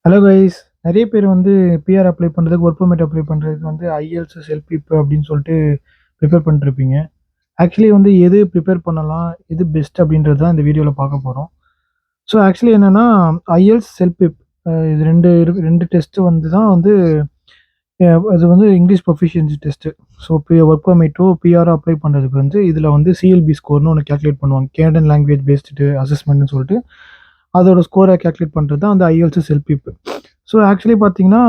Hello guys. நிறைய பேர் வந்து பிஆர் அப்ளை பண்ணுறதுக்கு ஒர்க் பெர்மிட் அப்ளை பண்ணுறதுக்கு வந்து ஐஎல்ஸ் செல்ஃப் அப்படின்னு சொல்லிட்டு ப்ரிப்பேர் பண்ணிருப்பீங்க. ஆக்சுவலி வந்து எது ப்ரிப்பேர் பண்ணலாம், எது பெஸ்ட் அப்படின்றது தான் இந்த வீடியோவில் பார்க்க போகிறோம். ஸோ ஆக்சுவலி என்னென்னா, ஐஎல்ஸ் செல்ஃப் இது ரெண்டு டெஸ்ட்டு வந்து தான் வந்து அது வந்து English proficiency test. So work பெர்மிட்டோ பிஆரோ அப்ளை பண்ணுறதுக்கு வந்து இதில் வந்து சிஎல்பி ஸ்கோர்னு ஒன்று கேல்குலேட் பண்ணுவாங்க. கேனடியன் லாங்குவேஜ் பேஸ்டு அசஸ்மெண்ட்னு சொல்லிட்டு அதோட ஸ்கோரை கேல்குலேட் பண்ணுறது தான் அந்த ஐஎல்ஸ் செல்ஃப். ஸோ ஆக்சுவலி பார்த்தீங்கன்னா,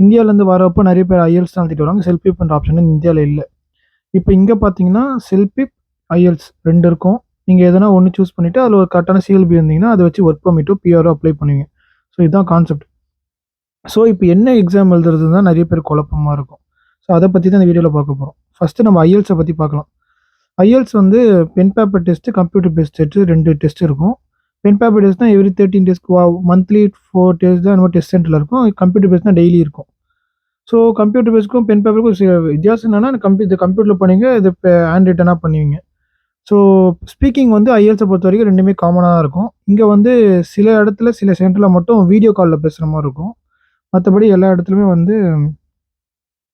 இந்தியாவிலேருந்து வரப்போ நிறைய பேர் ஐஎல்ஸ் தான் எழுதிட்டு வராங்க. செல்ஃப் ஆப்ஷன் இந்தியாவில் இல்லை. இப்போ இங்கே பார்த்தீங்கன்னா செல்ஃப் ஐஎல்ஸ் 2 இருக்கும். நீங்கள் எதனா ஒன்று சூஸ் பண்ணிவிட்டு அதில் ஒரு கரெக்டான சிஎல்பி இருந்தீங்கன்னா அதை வச்சு ஒர்க் பெர்மிட்டோ பிஆரோ அப்ளை பண்ணுவீங்க. ஸோ இதுதான் கான்செப்ட். ஸோ இப்போ என்ன எக்ஸாம் எழுதுறது தான் நிறைய பேர் குழப்பமாக இருக்கும். ஸோ அதை பற்றி தான் இந்த வீடியோவில் பார்க்க போகிறோம். ஃபஸ்ட்டு நம்ம ஐஎல்ஸை பற்றி பார்க்கலாம். ஐஎல்ஸ் வந்து pen paper test, computer based test 2 test இருக்கும். பென் பேப்பர் டெஸ்ட்னா எவ்ரி 13 டேஸ்க்கு மந்த்லி 4 டேஸ் தான் நம்ம டெஸ்ட் சென்டரில் இருக்கும். கம்ப்யூட்டர் பேஸ்ட்னா டெய்லி இருக்கும். ஸோ கம்ப்யூட்டர் பேஸ்க்கும் பென் பேப்பருக்கும் வித்தியாசம் என்னன்னா, கம்ப்யூட்டரில் பண்ணுவீங்க, இது இப்போ ஹேண்ட் ரிட்டனாக பண்ணுவீங்க. ஸோ ஸ்பீக்கிங் வந்து ஐஎல்ஸை பொறுத்த வரைக்கும் ரெண்டுமே காமனாக தான் இருக்கும். இங்கே வந்து சில இடத்துல சில சென்டரில் மட்டும் வீடியோ காலில் பேசுகிற மாதிரி இருக்கும். மற்றபடி எல்லா இடத்துலையுமே வந்து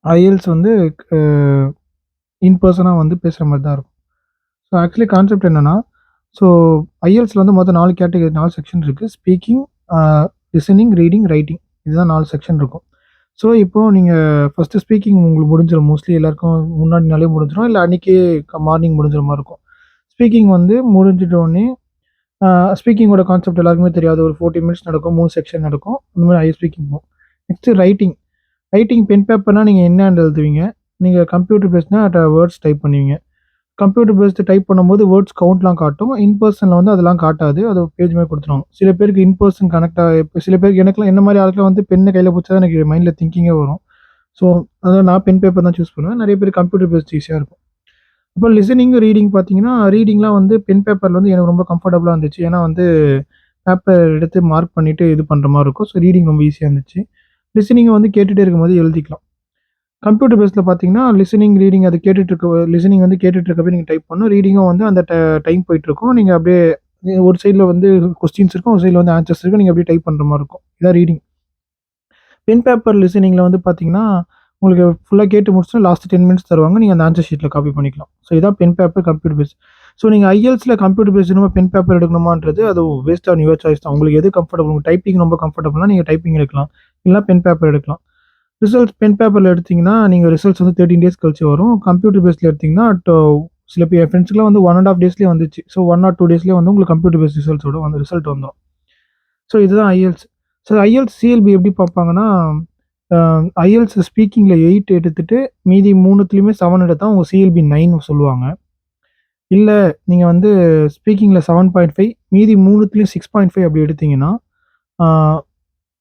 ஐஎல்ஸ் வந்து இன் பர்சனாக வந்து பேசுகிற மாதிரி தான் இருக்கும். ஸோ ஆக்சுவலி கான்செப்ட் என்னென்னா, ஸோ ஐஎல்ஸில் வந்து மொத்தம் 4 கேட்டகரி 4 செக்ஷன் இருக்குது. Speaking, listening, reading, writing. இதுதான் 4 செக்ஷன் இருக்கும். ஸோ இப்போது நீங்கள் ஃபஸ்ட்டு ஸ்பீக்கிங் உங்களுக்கு முடிஞ்சிடும். மோஸ்ட்லி எல்லாருக்கும் முன்னாடி நாளே முடிஞ்சிடும், இல்லை அன்றைக்கே மார்னிங் முடிஞ்சிற மாதிரி இருக்கும். ஸ்பீக்கிங் வந்து முடிஞ்சிட்டோடனே ஸ்பீக்கிங்கோட கான்செப்ட் எல்லாருக்குமே தெரியாது. ஒரு 40 மினிட்ஸ் நடக்கும், 3 செக்ஷன் நடக்கும். இந்த மாதிரி ஐ ஸ்பீக்கிங் போகும். Next writing. ரைட்டிங் பென் பேப்பர்னால் நீங்கள் என்ன எழுதுவீங்க, நீங்கள் கம்ப்யூட்டர் பேஸ்னா வேர்ட்ஸ் டைப் பண்ணுவீங்க. கம்ப்யூட்டர் பேஸ்டு டைப் பண்ணும்போது வேர்ட்ஸ் கவுண்ட்லாம் காட்டும். இன் பர்சனில் வந்து அதெல்லாம் காட்டாது. அது பேஜ் மாதிரி கொடுத்துருவாங்க. சில பேருக்கு இன் பர்சன் கனெக்ட் இப்போ சில பேருக்கு எனக்குலாம் என்ன மாதிரி ஆளுக்குலாம் வந்து பெண்ணை கையில் பிடிச்சா தான் எனக்கு மைண்டில் திங்கிங்கே வரும். ஸோ அதான் நான் பென் பேப்பர் தான் சூஸ் பண்ணுவேன். நிறைய பேர் கம்ப்யூட்டர் பேஸ்ட் ஈஸியாக இருக்கும். இப்போ லிசனிங், ரீடிங் பார்த்தீங்கன்னா, ரீடிங்லாம் வந்து பென் பேப்பரில் வந்து எனக்கு ரொம்ப கம்ஃபர்டபுளாக இருந்துச்சு. ஏன்னா வந்து பேப்பர் எடுத்து மார்க் பண்ணிவிட்டு இது பண்ணுற மாதிரி இருக்கும். ஸோ ரீடிங் ரொம்ப ஈஸியாக இருந்துச்சு. லிசனிங்கை வந்து கேட்டுகிட்டே இருக்கும்போது எழுதிக்கலாம். கம்ப்யூட்டர் பேஸில் பார்த்தீங்கன்னா, லிசனிங், ரீடிங் அது லிசனிங் வந்து கேட்டுட்டு இருக்கப்போ நீங்கள் டைப் பண்ணணும். ரீடிங்கும் வந்து அந்த டைம் போயிட்டுருக்கும். நீங்கள் அப்படியே ஒரு சைடில் வந்து கொஸ்டின்ஸ் இருக்கும், ஒரு சைடில் வந்து ஆன்சர்ஸ் இருக்கும். நீங்கள் அப்படியே டைப் பண்ணுற மாதிரி இருக்கும். இதான் ரீடிங். பென் பேப்பர் லிசனிங்கில் வந்து பார்த்தீங்கன்னா, உங்களுக்கு ஃபுல்லாக கேட்டு முடிச்சுட்டு லாஸ்ட் 10 மினிட்ஸ் தருவாங்க. நீங்கள் அந்த ஆன்சர் ஷீட்டில் காப்பி பண்ணிக்கலாம். ஸோ இதான் pen paper, computer based. So நீங்கள் ஐஎல்ஸில் கம்ப்யூட்டர் பேஸ் எடுக்கணுமா, பென் பேப்பர் எடுக்கணுமான்றது அது வேஸ்ட் ஆன் யுவர் சாய்ஸ் தான். உங்களுக்கு எது கம்ஃபர்டபுள், உங்களுக்கு டைப்பிங் ரொம்ப கம்ஃபர்டபுள்னா நீங்கள் டைப்பிங் எடுக்கலாம், இல்லைனா பென் பேப்பர் எடுக்கலாம். ரிசல்ட்ஸ் பென் பேப்பரில் எடுத்தீங்கன்னா, நீங்கள் ரிசல்ட்ஸ் வந்து 13 டேஸ் கழிச்சு வரும். கம்ப்யூட்டர் பேஸில் எடுத்தீங்கன்னா, சில பேர் என் ஃப்ரெண்ட்ஸ்க்குலாம் வந்து 1½ டேஸ்லேயே வந்துச்சு. ஸோ 1 ஆர் 2 டேஸ்லேயே வந்து உங்களுக்கு கம்ப்யூட்டர் பேஸ் ரிசல்ட்ஸோட வந்து ரிசல்ட் வந்துடும். ஸோ இதுதான் ஐஎல்ஸ். ஸோ ஐஎல்ஸ் சிஎல்பி எப்படி பார்ப்பாங்கன்னா, ஐஎல்ஸ் ஸ்பீக்கிங்கில் 8 எடுத்துட்டு மீதி 3த்துலேயுமே 7 எடுத்தால் உங்கள் சிஎல்பி 9 சொல்லுவாங்க. இல்லை நீங்கள் வந்து ஸ்பீக்கிங்கில் 7.5 மீதி 3த்துலேயும் 6.5 அப்படி எடுத்தீங்கன்னா,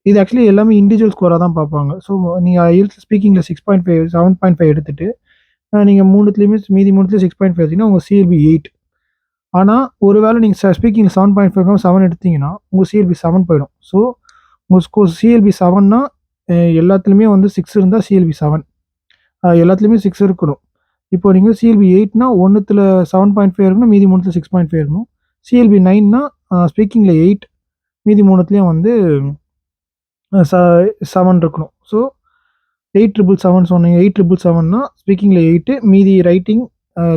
இது ஆக்சுவலி எல்லாமே இண்டிவிஜுவல் ஸ்கோராக தான் பார்ப்பாங்க. ஸோ நீங்கள் ஐஎல்ஸ் ஸ்பீக்கிங்கில் 6.5 7.5 எடுத்துட்டு நீங்கள் 3த்துலேயுமே மீதி 3த்துலேயும் 6.5 எடுத்தீங்கன்னா உங்கள் சிஎல்பி 8. ஆனால் ஒரு வேளை நீங்கள் ஸ்பீக்கிங்கில் 7.5 7 எடுத்தீங்கன்னா உங்கள் சிஎல்பி 7 போயிடும். ஸோ உங்கள் சிஎல்பி 7னா எல்லாத்துலேயுமே வந்து 6 இருந்தால் சிஎல்பி 7, எல்லாத்துலேயுமே 6 இருக்கணும். இப்போ நீங்கள் சிஎல்பி 8னா 1த்துல 7.5 இருக்கணும், மீதி 3த்துல 6.5 இருக்கணும். சிஎல்பி 9னா ஸ்பீக்கிங்கில் 8 மீதி 3த்துலேயும் வந்து 7 இருக்கணும். ஸோ 8,777 சொன்னீங்க. 8,777னா ஸ்பீக்கிங்கில் 8 மீதி ரைட்டிங்,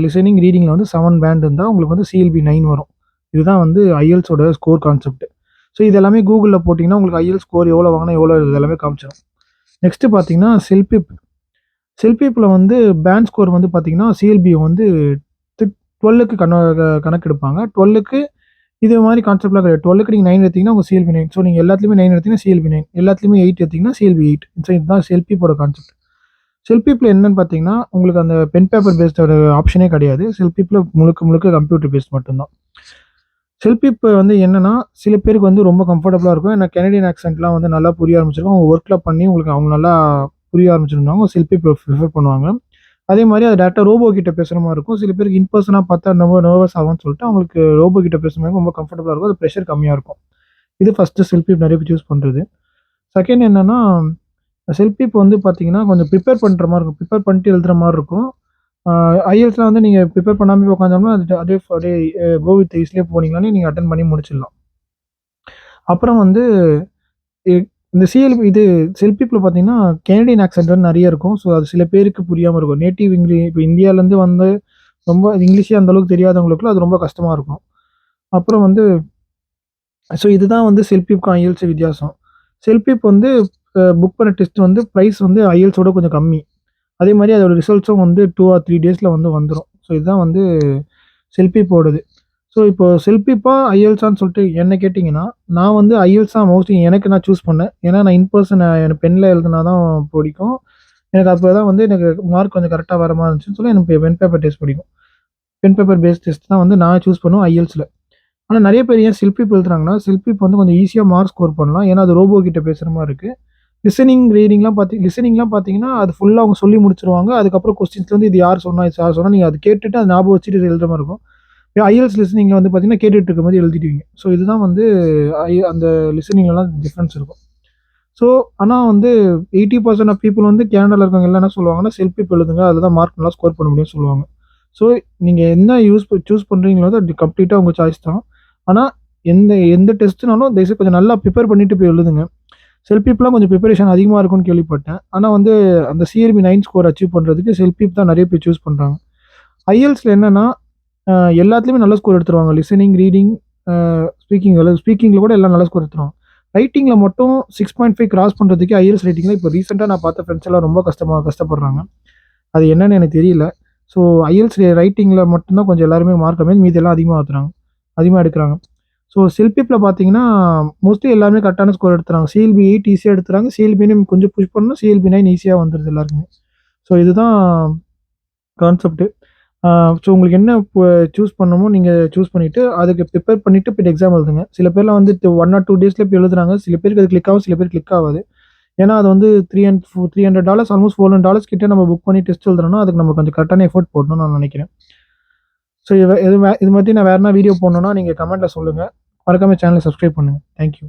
லிசனிங், ரீடிங்கில் வந்து 7 பேண்ட் இருந்தால் உங்களுக்கு வந்து சிஎல்பி 9 வரும். இதுதான் வந்து ஐஎல்ஸோட ஸ்கோர் கான்செப்ட். ஸோ இது எல்லாமே கூகுளில் போட்டிங்கன்னா உங்களுக்கு ஐஎல் ஸ்கோர் எவ்வளோ வாங்கினா எவ்வளோ இது எல்லாமே காமிச்சிடும். நெக்ஸ்ட்டு பார்த்தீங்கன்னா செல்பிப். செல்பிப்பில் வந்து பேண்ட் ஸ்கோர் வந்து பார்த்தீங்கன்னா சிஎல்பி வந்து 12க்கு கணக்கெடுப்பாங்க. 12க்கு இது மாதிரி கான்செப்ட்லாம் கிடையாது. 12க்கு நீங்கள் 9 எடுத்தீங்கன்னா உங்கள் சிஎல்பி 9. ஸோ நீங்கள் எல்லாத்துலேயுமே 9 எடுத்தீங்கன்னா சிஎல்பி 9, எல்லாத்துலேயுமே 8 எடுத்தீங்கன்னா சிஎல்பி 8. ஸோ இதுதான் செல்பிப்போட கான்செப்ட். செல்பிப்பில் என்னன்னு பார்த்தீங்கன்னா, உங்களுக்கு அந்த பென் பேப்பர் பேஸ்டோட ஆப்ஷனே கிடையாது. செல்பிப்பில் முழுக்க கம்ப்யூட்டர் பேஸ்ட் மட்டும்தான். செல்பிப் வந்து என்னன்னா, சில பேருக்கு வந்து ரொம்ப கம்ஃபர்டபுளாக இருக்கும். ஏன்னா கெனடியன் ஆக்சென்ட்லாம் வந்து நல்லா புரிய ஆரம்பிச்சிருக்கும். அவங்க ஒர்க்கில் பண்ணி உங்களுக்கு அவங்க நல்லா புரிய ஆரம்பிச்சிருந்தாங்க. செல்பிப் ப்ரிஃபர் பண்ணுவாங்க. அதே மாதிரி அது டேரெக்டாக ரோபோ கிட்ட பேசுகிற மாதிரி இருக்கும். சில பேருக்கு இன் பர்சனாக பார்த்தா ரொம்ப நர்வஸ் ஆகும்னு சொல்லிட்டு அவங்களுக்கு ரோபோ கிட்ட பேசுகிற மாதிரி ரொம்ப கம்ஃபர்டபுளாக இருக்கும். அது ப்ரெஷர் கம்மியாக இருக்கும். இது ஃபஸ்ட்டு செல்பிப் நிறைய பேர் சூஸ் பண்ணுறது. செகண்ட் என்னன்னா, செல்பிப் வந்து பார்த்தீங்கன்னா கொஞ்சம் ப்ரிப்பேர் பண்ணுற மாதிரி இருக்கும். ப்ரிப்பேர் பண்ணிட்டு எழுதுகிற மாதிரி இருக்கும். ஐஎல்ஸ்லாம் வந்து நீங்கள் ப்ரிப்பேர் பண்ணாமல் உட்காந்தோம்னா அப்படியே கோ வித் ஈஸ்லேயே போனீங்கன்னாலே நீங்கள் அட்டன் பண்ணி முடிச்சிடலாம். அப்புறம் வந்து இந்த இது செல்பிப்பில் பார்த்தீங்கன்னா, கனடியன் ஆக்சென்ட் வந்து நெறைய இருக்கும். ஸோ, அது சில பேருக்கு புரியாம இருக்கும். நேட்டிவ் இப்போ இந்தியாவிலேருந்து வந்து ரொம்ப இங்கிலீஷே அந்த அளவுக்கு தெரியாதவங்களுக்குலாம் அது ரொம்ப கஷ்டமா இருக்கும். அப்புறம் வந்து ஸோ, இதுதான் வந்து செல்பிப்க்கும் ஐஎல்ட்ஸ் வித்தியாசம். செல்பிப் வந்து புக் பண்ண டெஸ்ட் வந்து பிரைஸ் வந்து ஐஎல்ட்ஸோட கொஞ்சம் கம்மி. அதே மாரி அதோட ரிசல்ட்ஸும் வந்து 2 ஆர் 3 டேஸ்ல வந்து வந்துரும். ஸோ, இதுதான் வந்து செல்பிப்போடது. ஸோ, இப்போ செல்பிப்பா, ஐஎல்ட்ஸான்னு சொல்லிட்டு என்ன கேட்டீங்கன்னா, நான் வந்து ஐஎல்ட்ஸ் தான் மோஸ்ட்லி எனக்கு நான் சூஸ் பண்ணேன். ஏன்னா, நான் இன் பெர்சன் எனக்கு பென்ல எழுதுனா தான் பிடிக்கும். எனக்கு அப்பதான் வந்து எனக்கு மார்க் கொஞ்சம் கரெக்ட்டா வர மாரி இருந்துச்சுன்னு சொல்லி எனக்கு பென் பேப்பர் டெஸ்ட் பிடிக்கும். பென் பேப்பர் பேஸ்ட் டெஸ்ட் தான் வந்து நான் சூஸ் பண்ணுவேன் ஐஎல்ட்ஸ்ல. ஆனா நெறைய பேர் ஏன் செல்பிப் எழுதுறாங்கன்னா, செல்பிப் வந்து கொஞ்சம் ஈஸியா மார்க் ஸ்கோர் பண்ணலாம். ஏன்னா, அது ரோபோ கிட்ட பேசுற மாரி இருக்கு. லிசனிங்லாம் பார்த்தீங்கன்னா, அது ஃபுல்லா அவங்க சொல்லி முடிச்சுருவாங்க. அதுக்கப்புறம் கொஸ்டின்ஸ்ல வந்து இது யார் சொன்னா, இது யார் சொன்னா, நீங்க அத கேட்டுட்டு அத ஞாபகம் வச்சுட்டு எழுதுற மாரி இருக்கும். ஐஎல்ட்ஸ் லிசனிங்ல வந்து பார்த்தீங்கன்னா, கேட்டுட்டு இருக்கும்போது எழுதிடுவீங்க. ஸோ, இதுதான் வந்து அந்த லிசனிங்லலாம் டிஃபரன்ஸ் இருக்கும். ஸோ, ஆனா வந்து 80% ஆஃப் பீப்பிள் வந்து கேனடால இருக்கவங்க எல்லாம் என்ன சொல்லுவாங்கன்னா, செல்ஃப் எழுதுங்க. அதுல தான் மார்க் நல்லா ஸ்கோர் பண்ண முடியும்னு சொல்லுவாங்க. ஸோ, நீங்க என்ன சூஸ் பண்றீங்களோ அது கம்ப்ளீட்டா உங்க சாய்ஸ் தான். ஆனா, எந்த எந்த டெஸ்ட்னாலும் தயவுசெய்து கொஞ்சம் நல்லா ப்ரிப்பேர் பண்ணிட்டு போய் எழுதுங்க. செல்ஃபிப்லாம் கொஞ்சம் ப்ரிப்பரேஷன் அதிகமா இருக்கும்னு கேள்விப்பட்டேன். ஆனா வந்து அந்த சிஆர்பி 9 ஸ்கோர் அச்சீவ் பண்றதுக்கு செல்ஃபிப் தான் நெறைய பேர் சூஸ் பண்றாங்க. ஐஎல்ட்ஸ்ல என்னன்னா, அ எல்லாத்துலயுமே நல்ல ஸ்கோர் எடுத்துருவாங்க. லிசனிங், ரீடிங், அ ஸ்பீக்கிங்ல கூட எல்லாம் நல்ல ஸ்கோர் எடுத்துருவாங்க. ரைட்டிங்ல மட்டும் 6.5 கிராஸ் பண்றதுக்கே ஐஎல்ட்ஸ் ரைட்டிங்ல இப்போ ரீசென்ட்டா நான் பார்த்த ஃப்ரெண்ட்ஸ் எல்லாம் ரொம்ப கஷ்டப்படுறாங்க. அது என்னன்னு எனக்கு தெரியல. ஸோ ஐஎல்ட்ஸ் ரைட்டிங்ல மட்டும் தான் கொஞ்சம் எல்லாருமே மார்க் கம்மி. மீதி எல்லாம் அதிகமா எடுக்குறாங்க. ஸோ செல்பிப்ல பார்த்தீங்கன்னா, மோஸ்ட்லி எல்லாருமே கரெக்ட்டான ஸ்கோர் எடுத்துறாங்க. சிஎல்பி 8 ஈஸியா எடுத்துறாங்க. சிஎல்பி கொஞ்சம் புஷ் பண்ணா சிஎல்பி 9 ஈஸியா வந்துருது எல்லாருக்குமே. ஸோ இதுதான் கான்செப்ட். ஆ ஸோ உங்களுக்கு என்ன சூஸ் பண்ணணுமோ நீங்க சூஸ் பண்ணிட்டு, அதுக்கு ப்ரிப்பேர் பண்ணிட்டு போய்ட்டு எக்ஸாம் எழுதுங்க. சில பேர்லாம் வந்து 1 ஆர் 2 டேஸ்ல போய் எழுதுறாங்க. சில பேருக்கு அது கிளிக் ஆகும், சில பேருக்கு கிளிக் ஆவாது. ஏன்னா அது வந்து $300 ஆல்மோஸ்ட் $400 கிட்ட நம்ம புக் பண்ணி டெஸ்ட் எழுதுறோம்னா, அதுக்கு நம்ம கொஞ்சம் கரெக்ட்டான எஃபோர்ட் போடணும்னு நான் நெனைக்கிறேன். ஸோ இது இது பத்தி நான் வேற எதனா வீடியோ போடணும்னா நீங்க கமெண்ட்ல சொல்லுங்க. மறக்காம சேனல சப்ஸ்கிரைப் பண்ணுங்க. Thank you.